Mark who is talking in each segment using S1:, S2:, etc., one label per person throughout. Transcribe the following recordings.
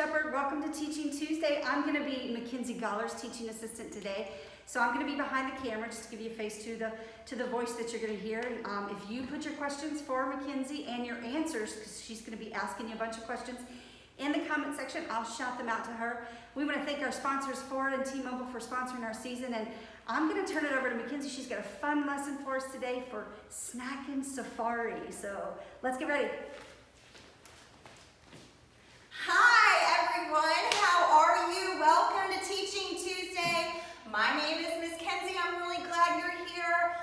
S1: Shepherd. Welcome to Teaching Tuesday. I'm going to be Mackenzie Goller's teaching assistant today. So I'm going to be behind the camera just to give you a face to the voice that you're going to hear. If you put your questions for Mackenzie and your answers, because she's going to be asking you a bunch of questions in the comment section, I'll shout them out to her. We want to thank our sponsors, Ford and T-Mobile, for sponsoring our season. And I'm going to turn it over to Mackenzie. She's got a fun lesson for us today for Snackin Safari. So let's get ready.
S2: Hi everyone, how are you? Welcome to Teaching Tuesday. My name is Miss Kenzie. I'm really glad you're here.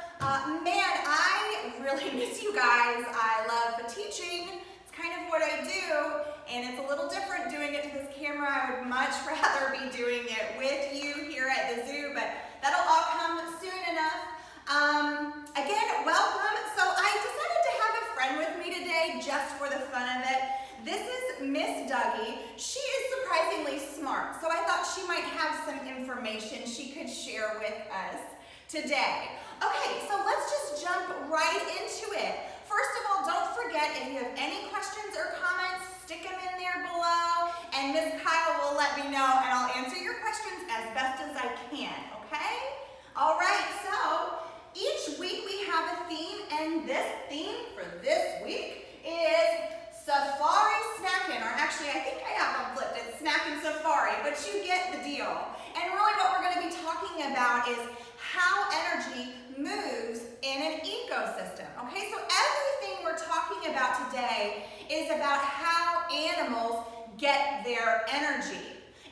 S2: Man, I really miss you guys. I love teaching. It's kind of what I do, and it's a little different doing it to this camera. I would much rather be doing it with you here at the zoo, but that'll all come soon enough. Again, welcome. So I decided to have a friend with me today just for the fun of it. This is Miss Dougie. She is surprisingly smart, so I thought she might have some information she could share with us today. Okay, so let's just jump right into it. First of all, don't forget, if you have any questions or comments, stick them in there below, and Miss Kyle will let me know, and I'll answer your questions as best as I can, okay? All right, so each week we have a theme, and this theme for this week is Safari Snackin', or actually I think I have them flipped, it's Snackin Safari, but you get the deal. And really what we're going to be talking about is how energy moves in an ecosystem. Okay, so everything we're talking about today is about how animals get their energy.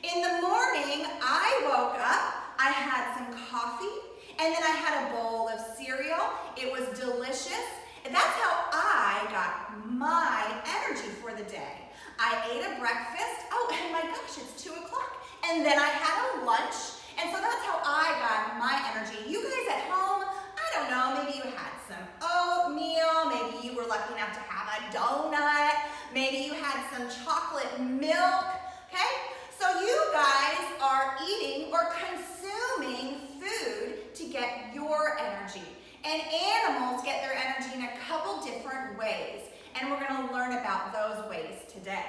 S2: In the morning, I woke up, I had some coffee, and then I had a bowl of cereal. It was delicious. And that's how I got my energy for the day. I ate a breakfast. Oh, and my gosh, it's 2 o'clock. And then I had a lunch. And so that's how I got my energy. You guys at home, I don't know, maybe you had some oatmeal. Maybe you were lucky enough to have a donut. Maybe you had some chocolate milk. Okay? So you guys are eating or consuming food to get your energy. And animals get their energy in a couple different ways, and we're going to learn about those ways today.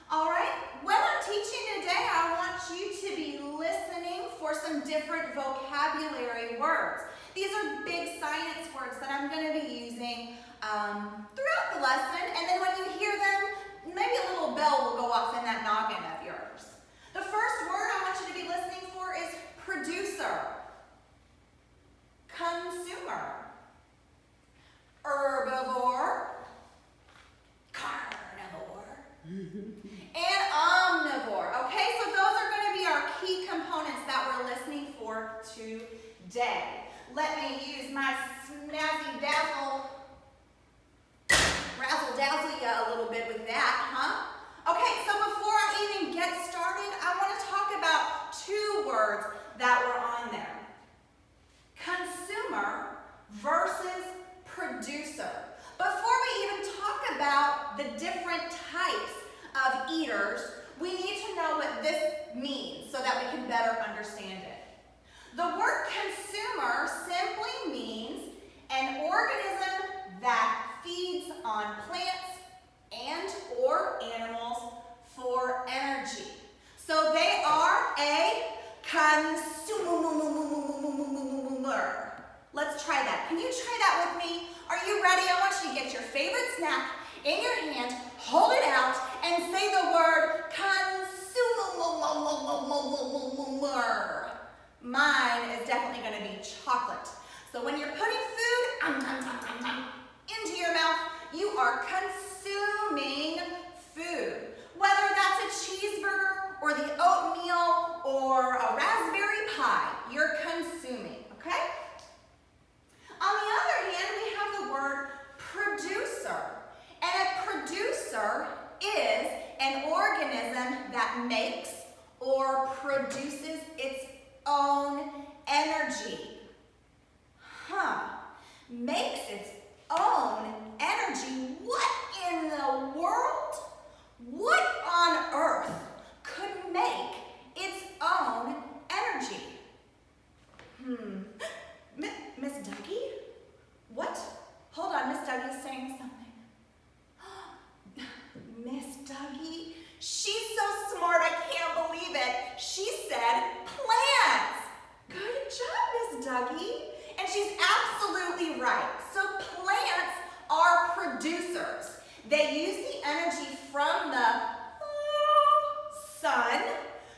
S2: All right, when I'm teaching today, I want you to be listening for some different vocabulary words. These are big science words that I'm going to be using throughout the lesson, and then when you hear them, maybe a little bell will go off in that noggin of yours. The first word I want you to be listening for is producer. Consumer, herbivore, carnivore, and omnivore. Okay, so those are going to be our key components that we're listening for today. Let me use my snazzy dazzle, razzle-dazzle you a little bit with that, huh? Okay, so before I even get started, I want to talk about two words that were on there. Consumer versus producer. Before we even talk about the different types of eaters, we need to know what this means so that we can better understand it. The word consumer simply means an organism that feeds on plants and or animals for energy. So they are a consumer. Let's try that. Can you try that with me? Are you ready? I want you to get your favorite snack in your hand, hold it out, and say the word consumer. Mine is definitely going to be chocolate. So when you're putting food into your mouth, you are consuming food. Whether that's a cheeseburger or the oatmeal or a raspberry pie, you're consuming, okay? On the other hand, we have the word producer. And a producer is an organism that makes or produces its own energy. Makes its own energy? What in the world? What on earth could make its own energy? Miss Dougie? What? Hold on, Miss Dougie's saying something. Miss Dougie? She's so She said plants. Good job, Miss Dougie. And she's absolutely right. So plants are producers. They use the energy from the sun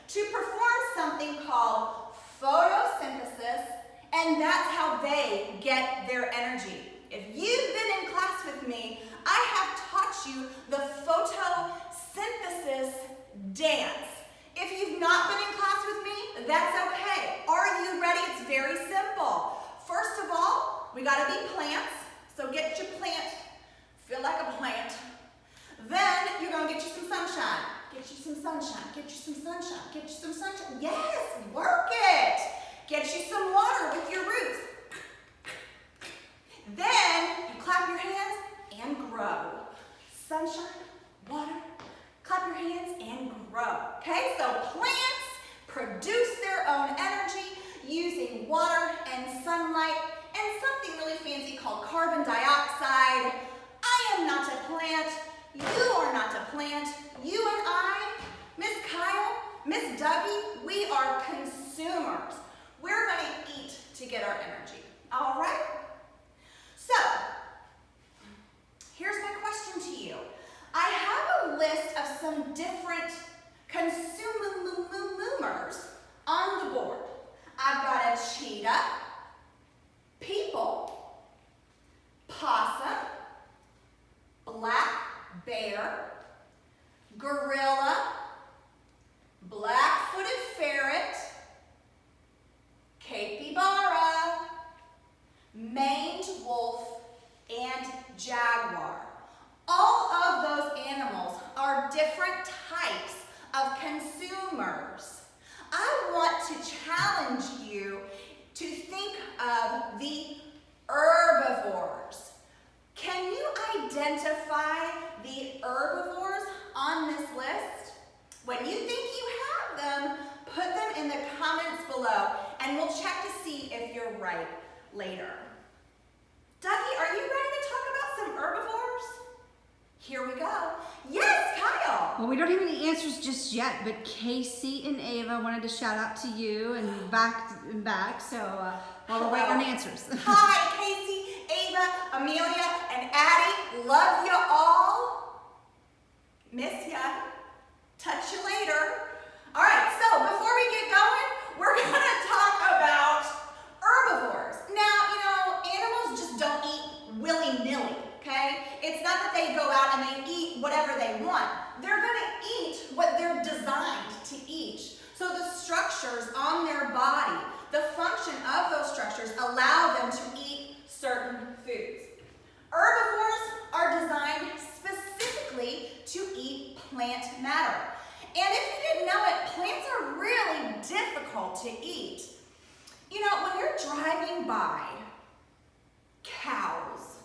S2: to perform something called photosynthesis, and that's how they get their energy. If you've been in class with me, I have taught you the photosynthesis dance. If you've not been in class with me, that's okay. Are you ready? It's very simple. First of all, we gotta be plants, so get your plant, feel like a plant. Then you're gonna get you some sunshine. Get you some sunshine, get you some sunshine, get you some sunshine. Yes, work it. Get you some water with your roots. Then you clap your hands and grow. Sunshine, water, clap your hands and grow. Okay, so plants produce their own energy using water and sunlight and something really fancy called carbon dioxide. I am not a plant. You are not a plant. You and I, Miss Kyle, Miss Dougie, we are consumers. We're going to eat to get our energy. All right? So, here's my question to you. I have a list of some different consumers on the board. I've got a cheetah, people, possum, black bear, gorilla, black-footed ferret, capybara, maned wolf, and jaguar. All of those animals are different types of consumers. I want to challenge you to think of the herbivores. Can you identify the herbivores on this list? When you think you have them, put them in the comments below and we'll check to see if you're right later. Dougie, are you ready to talk about some herbivores? Here we go. Yes, Kyle.
S1: Well, we don't have any answers just yet, but Casey and Ava wanted to shout out to you and back. So while we're waiting on answers.
S2: Hi, Casey, Ava, Amelia, and Addie. Love you all. Miss ya. Touch you later. All right, so before we get going, we're going to talk about herbivores. Now, you know, animals just don't eat willy-nilly, okay? It's not that they go out and they eat whatever they want. They're going to eat what they're designed to eat. So the structures on their body, the function of those structures allow them to eat certain foods. Herbivores are designed specifically to eat plant matter. And if you didn't know it, plants are really difficult to eat. You know, when you're driving by cows,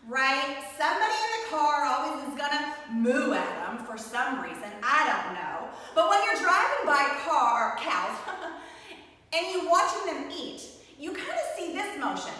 S2: right? Somebody in the car always is gonna moo at them for some reason, I don't know. But when you're driving by cows and you're watching them eat, you kind of see this motion.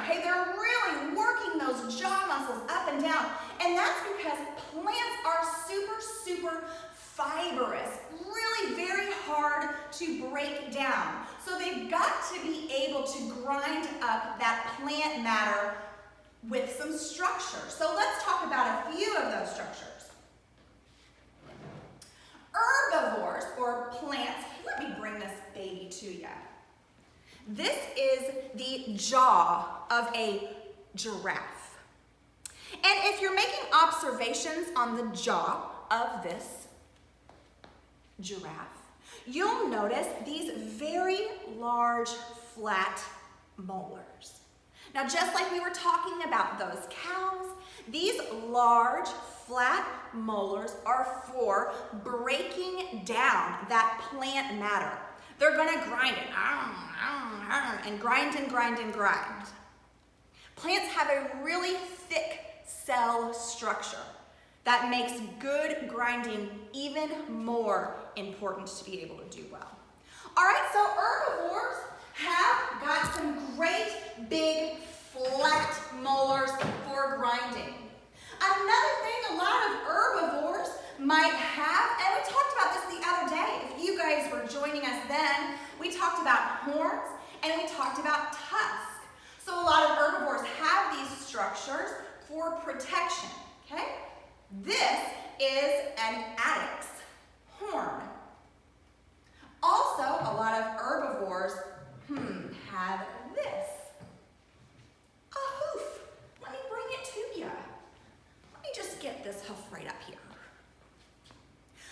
S2: Okay, they're really working those jaw muscles up and down. And that's because plants are super fibrous, really very hard to break down. So they've got to be able to grind up that plant matter with some structure. So let's talk about a few of those structures. Herbivores, or plants, let me bring this baby to you. This is the jaw of a giraffe. And if you're making observations on the jaw of this giraffe, you'll notice these very large flat molars. Now, just like we were talking about those cows, these large flat molars are for breaking down that plant matter. They're gonna grind it, and grind and grind and grind. Plants have a really thick cell structure that makes good grinding even more important to be able to do well. All right, so herbivores have got some great big flat molars for grinding. Another thing, a lot of herbivores might have, and we talked about this the other day. If you guys were joining us then, we talked about horns and we talked about tusks. So a lot of herbivores have these structures for protection, okay? This is an addict's horn. Also, a lot of herbivores have this. A hoof. Let me bring it to you. Let me just get this hoof right up here.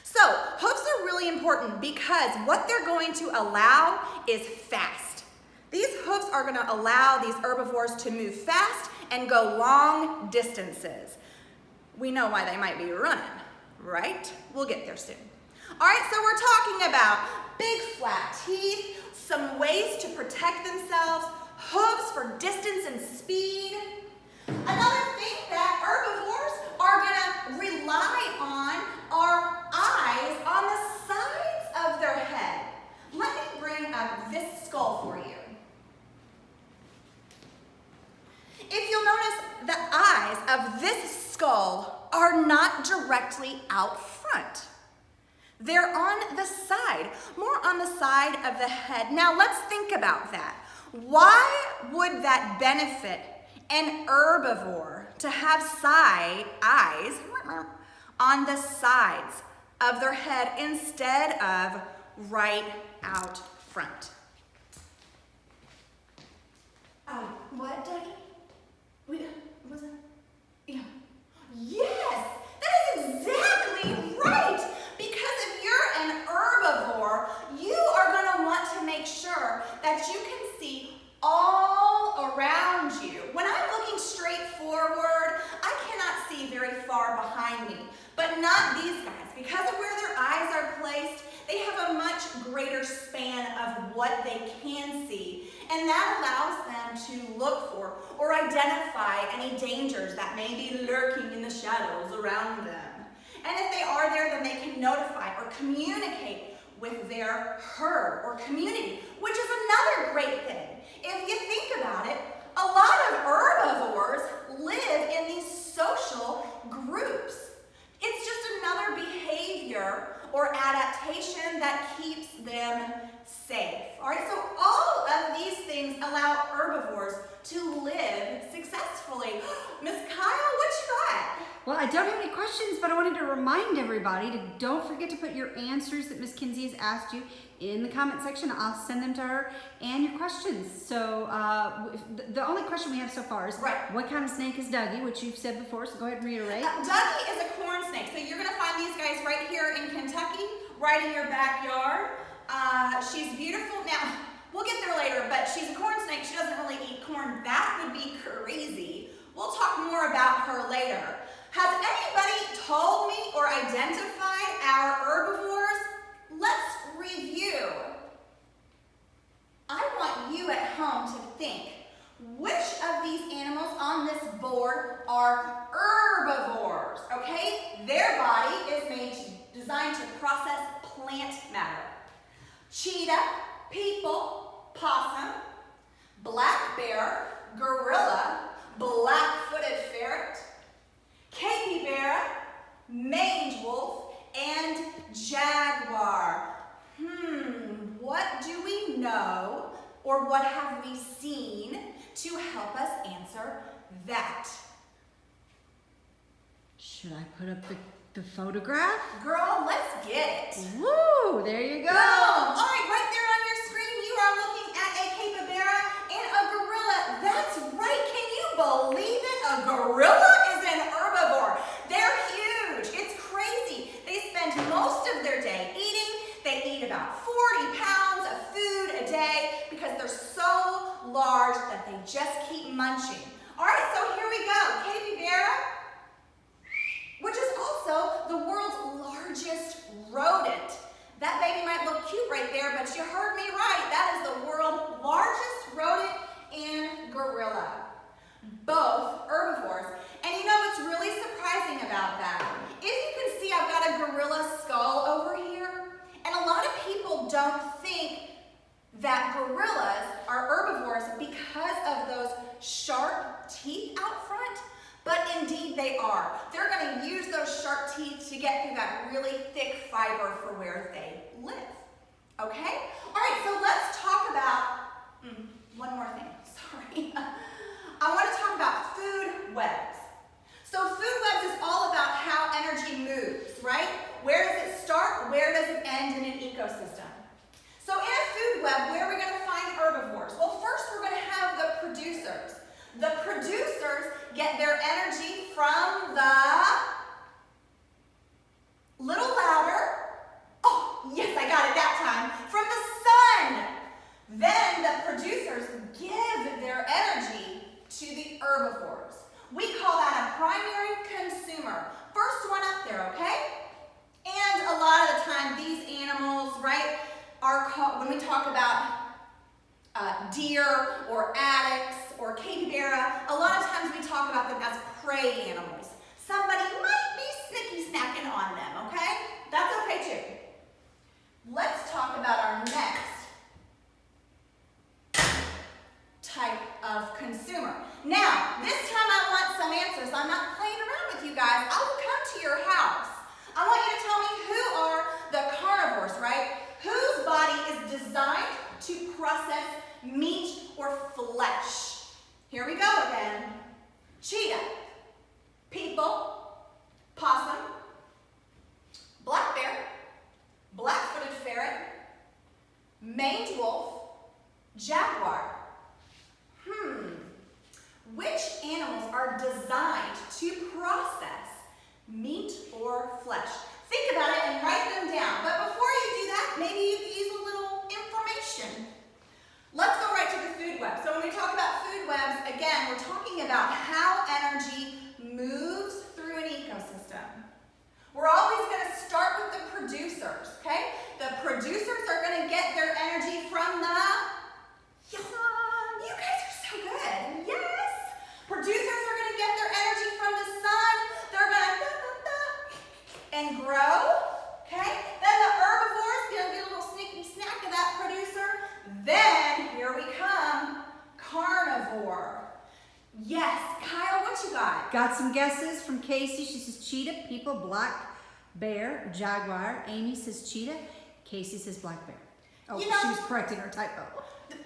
S2: So, hoofs are really important because what they're going to allow is fast. These hoofs are going to allow these herbivores to move fast and go long distances. We know why they might be running, right? We'll get there soon. All right, so we're talking about big flat teeth, some ways to protect themselves, hooves for distance and speed. Another thing that herbivores are going to rely on are eyes on the sides of their head. Let me bring up this skull for you. If you'll notice, the eyes of this skull are not directly out front. They're on the side, more on the side of the head. Now let's think about that. Why would that benefit an herbivore to have eyes on the sides of their head instead of right out front? What, Dougie? Was it? Yeah. Yes, that is exactly right. Because if you're an herbivore, you are going to want to make sure that you can see all around you. When I'm looking straight forward, I cannot see very far behind me. But not these guys. Because of where their eyes are placed, they have a much greater span of what they can see. And that allows them to look for or identify any dangers that may be lurking in the shadows around them. And if they are there, then they can notify or communicate with their herd or community, which is another great thing. If you think about it, a lot of herbivores live in these social groups. It's just another behavior or adaptation that keeps them safe. All right, so all of these things allow herbivores to live successfully. Miss Kyle, what you got?
S1: Well, I don't have any questions, but I wanted to remind everybody to don't forget to put your answers that Miss Kinsey has asked you in the comment section. I'll send them to her and your questions. So the only question we have so far is what kind of snake is Dougie, which you've said before, so go ahead and reiterate.
S2: Dougie is a corn snake. So you're going to find these guys right here in Kentucky, right in your backyard. She's beautiful. Now, we'll get there later, but she's a corn snake. She doesn't really eat corn. That would be crazy. We'll talk more about her later. Has anybody told me or identified our herbivores? Let's review. I want you at home to think, which of these animals on this board are herbivores, okay? Their body is designed to process plant matter. Cheetah, people, possum, black bear, gorilla, black-footed ferret, capybara, mange wolf, and jaguar. What do we know or what have we seen to help us answer that?
S1: Should I put up the photograph?
S2: Girl, let's get it.
S1: Woo, there you go.
S2: All right, right there on your screen, you are looking at a capybara and a gorilla. That's right. Can you believe it? A gorilla is an herbivore. They're huge. It's crazy. They spend most of their day eating. They eat about 40 pounds of food a day because they're so large that they just keep munching. All right, so here we go. Capybara, which is also the world's largest rodent. That baby might look cute right there, but you heard me right. That is the world's largest rodent and gorilla. Both herbivores. And you know what's really surprising about that? If you can see, I've got a gorilla skull over here. And a lot of people don't think that gorillas are herbivores because of those sharp teeth out front, but indeed meat they are. They're going to use those sharp teeth to get through that really thick fiber for where they live. Okay? All right, so let's talk about one more thing. Sorry. I want to talk about food webs. So food webs is all about how energy moves, right? Where does it start? Where does it end in an ecosystem? So in a food web, where are we going to find herbivores? Well, first we're going to have the producers. The producers get their energy from the, little louder, oh, yes, I got it that time, from the sun. Then the producers give their energy to the herbivores. We call that a primary consumer. First one up there, okay? And a lot of the time, these animals, right, are called, when we talk about deer or addax or capybara, a lot of times we talk about them as prey animals. Somebody might be snicky snacking on them, okay? That's okay too. Let's talk about our next type of consumer. Now, this time I want some answers. I'm not playing around with you guys. I will come to your house. I want you to tell me who are the carnivores, right? Whose body is designed to process meat or flesh? Here we go again. Cheetah, people, possum, black bear, black-footed ferret, maned wolf, jaguar. Which animals are designed to process meat or flesh? Think about it and write them down. But before you do that, maybe you can use a little information. Let's go right to the food web. So when we talk about food webs, again, we're talking about how energy moves through an ecosystem. We're always going to start with the producers, okay? The producers are going to get their energy from the, you guys are so good, yes. Producers are going to get their energy from the sun. They're going to and grow, okay? Then the herbivores, going to get a little sneaky snack of that producer. Then, here we come, carnivore. Yes, Kyle, what you got?
S1: Got some guesses from Casey. She says cheetah, people, black bear, jaguar. Amy says cheetah. Casey says black bear. Oh,
S2: You know-
S1: she was correcting her typo.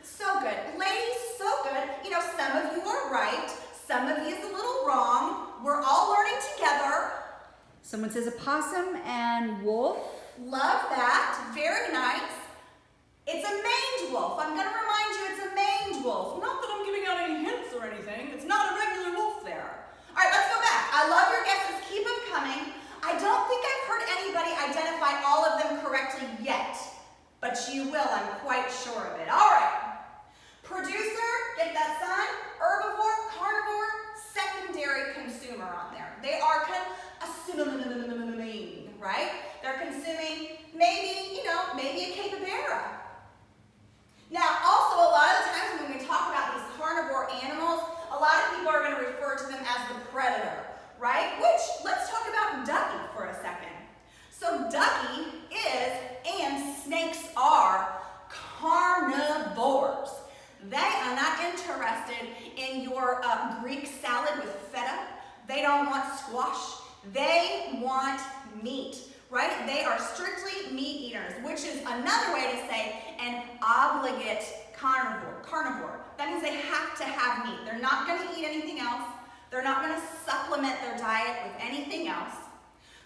S2: So good. Ladies, so good. You know, some of you are right. Some of you is a little wrong. We're all learning together.
S1: Someone says a possum and wolf.
S2: Love that. Very nice. It's a maned wolf. I'm going to remind you it's a maned wolf. Not that I'm giving out any hints or anything. It's not a regular wolf there. All right, let's go back. I love your guesses. Keep them coming. I don't think I've heard anybody identify all of them correctly yet, but you will. I'm quite sure of it. All right. Producer, get that sun, herbivore, carnivore, secondary consumer on there. They are consuming, right? They're consuming maybe, maybe a capybara. Now, also a lot of the times when we talk about these carnivore animals, a lot of people are going to refer to them as the predator, right? Which, let's talk about Ducky for a second. So Ducky is, and snakes are, carnivores. They are not interested in your Greek salad with feta. They don't want squash. They want meat, right? They are strictly meat eaters, which is another way to say an obligate carnivore. That means they have to have meat. They're not going to eat anything else. They're not going to supplement their diet with anything else.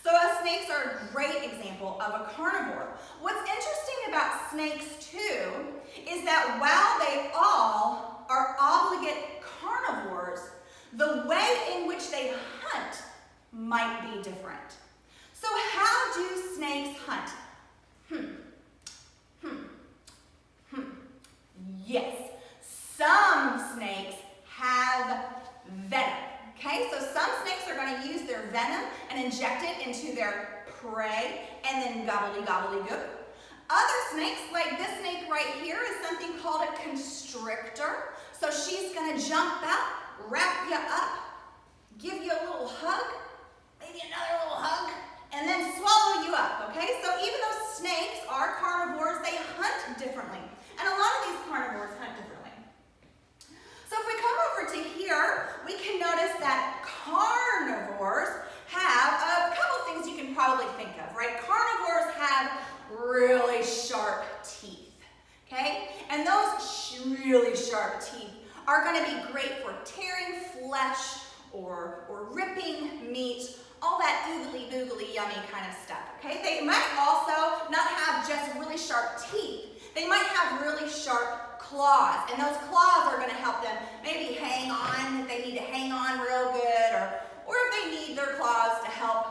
S2: So snakes are a great example of a carnivore. What's interesting about snakes too is that while they all are obligate carnivores, the way in which they hunt might be different. So how do snakes hunt? Yes, some snakes have venom. Okay, so some snakes are going to use their venom and inject it into their prey and then gobbly-gobbly-gook. Other snakes, like this snake right here, is something called a constrictor. So she's going to jump out, wrap you up, give you a little hug, maybe another little hug, and then swallow you up, okay? So even though snakes are carnivores, they hunt differently. And a lot of these carnivores hunt differently. So if we come over to here, we can notice that carnivore of, right? Carnivores have really sharp teeth, okay? And those really sharp teeth are going to be great for tearing flesh or ripping meat, all that oogly boogly yummy kind of stuff, okay? They might also not have just really sharp teeth. They might have really sharp claws, and those claws are going to help them maybe hang on if they need to hang on real good, or if they need their claws to help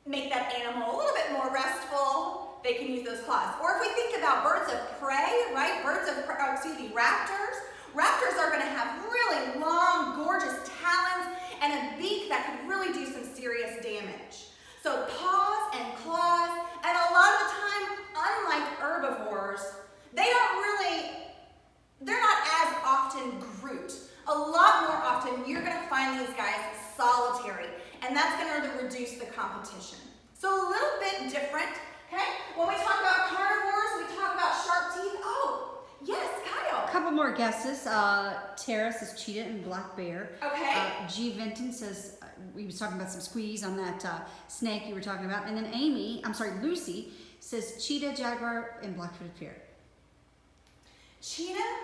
S2: make that animal a little bit more restful, they can use those claws. Or if we think about birds of prey, right? Raptors. Raptors are going to have really long, gorgeous talons and a beak that could really do some serious damage. So paws and claws, and a lot of the time, unlike herbivores, they're not as often grouped. A lot more often, you're going to find these guys solitary, and that's going to reduce the competition. So a little bit different, okay? When we talk about carnivores, we talk about sharp teeth. Oh, yes, Kyle.
S1: A couple more guesses. Tara says cheetah and black bear.
S2: Okay.
S1: G. Vinton says, we was talking about some squeeze on that snake you were talking about. And then Lucy says cheetah, jaguar, and black-footed ferret.
S2: Cheetah,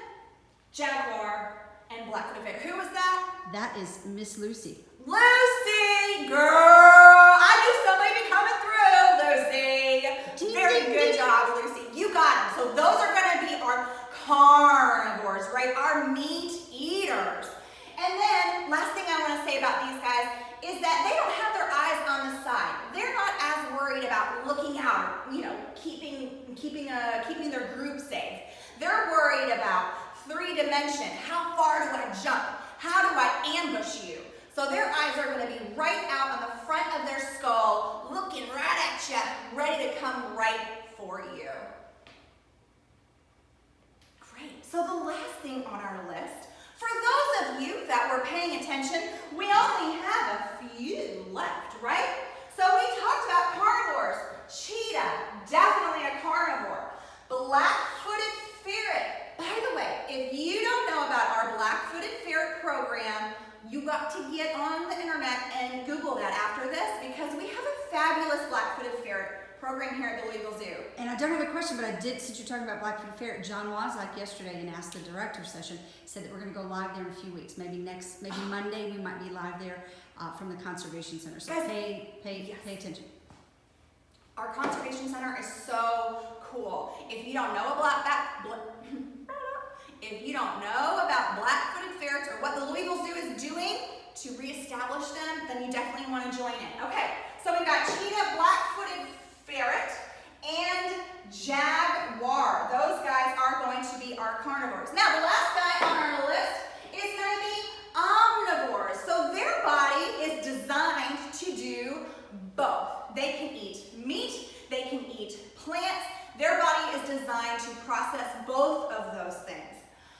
S2: jaguar, and black-footed ferret. Who was that?
S1: That is Miss Lucy.
S2: Lucy, girl, I knew somebody be coming through, Lucy. Very good job, Lucy. You got them. So those are going to be our carnivores, right? Our meat eaters. And then, last thing I want to say about these guys is that they don't have their eyes on the side. They're not as worried about looking out, keeping their group safe. They're worried about 3-dimension. How far do I jump? How do I ambush you? So their eyes are going to be right out on the front of their skull, looking right at you, ready to come right for you. Great. So the last thing on our list, for those of you that were paying attention, we only have a few left, right? So we talked about carnivores. Cheetah, definitely a carnivore. Black-footed ferret. By the way, if you don't know about our black-footed ferret program, you got to get on the internet and Google that after this, because we have a fabulous black-footed ferret program here at the Louisville Zoo.
S1: And I don't have a question, but I did, since you're talking about black-footed ferret, John Wozniak yesterday and asked the director session, said that we're going to go live there in a few weeks. Maybe Monday we might be live there from the Conservation Center. So pay attention.
S2: Our Conservation Center is so cool. If you don't know about black-footed ferrets or what the Louisville Zoo is doing to reestablish them, then you definitely want to join in. Okay, so we've got cheetah, black-footed ferret, and jaguar. Those guys are going to be our carnivores. Now, the last guy on our list is going to be omnivores. So their body is designed to do both. They can eat meat, they can eat plants. Their body is designed to process both of those things.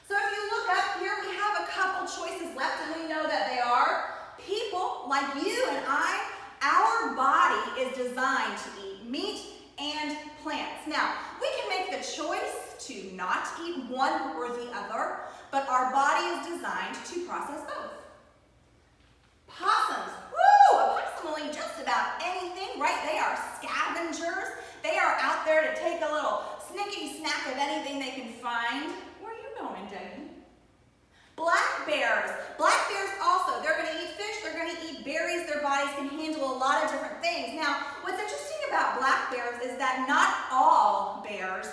S2: So if you look up here, we have a couple choices left, and we know that they are people like you and I. Our body is designed to eat meat and plants. Now, we can make the choice to not eat one or the other, but our body is designed to process both. Possums. Woo! A possum will eat just about anything, right? They are scavengers. They are out there to take a little snickety snack of anything they can find. Where are you going, Dougie? Black bears. Black bears also, they're going to eat fish, they're going to eat berries, their bodies can handle a lot of different things. Now, what's interesting about black bears is that not all bears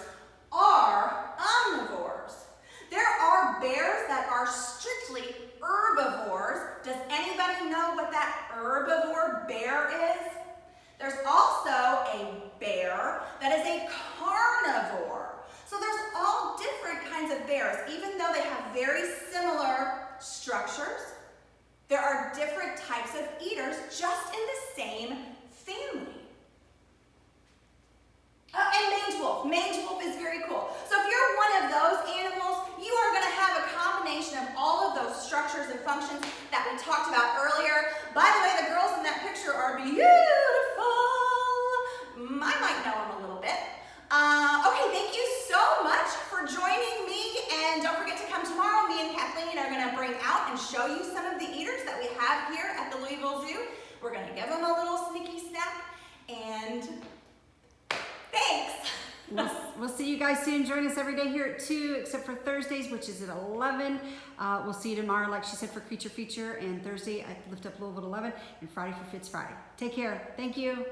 S2: are omnivores. There are bears that are strictly herbivores. Does anybody know what that herbivore bear is? There's also a bear that is a carnivore. So there's all different kinds of bears. Even though they have very similar structures, there are different types of eaters just in the same family. And mange wolf. Mange wolf is very cool. So if you're one of those animals, you are going to have a combination of all of those structures and functions that we talked about earlier. By the way, the girls in that picture are beautiful. I might know them a little bit. Okay, thank you so much for joining me. And don't forget to come tomorrow. Me and Kathleen are going to bring out and show you some of the eaters that we have here at the Louisville Zoo. We're going to give them a little sneaky
S1: you guys soon. Join us every day here at 2, except for Thursdays, which is at 11. We'll see you tomorrow, like she said, for Creature Feature, and Thursday I lift up Louisville at 11, and Friday for Fits Friday. Take care. Thank you.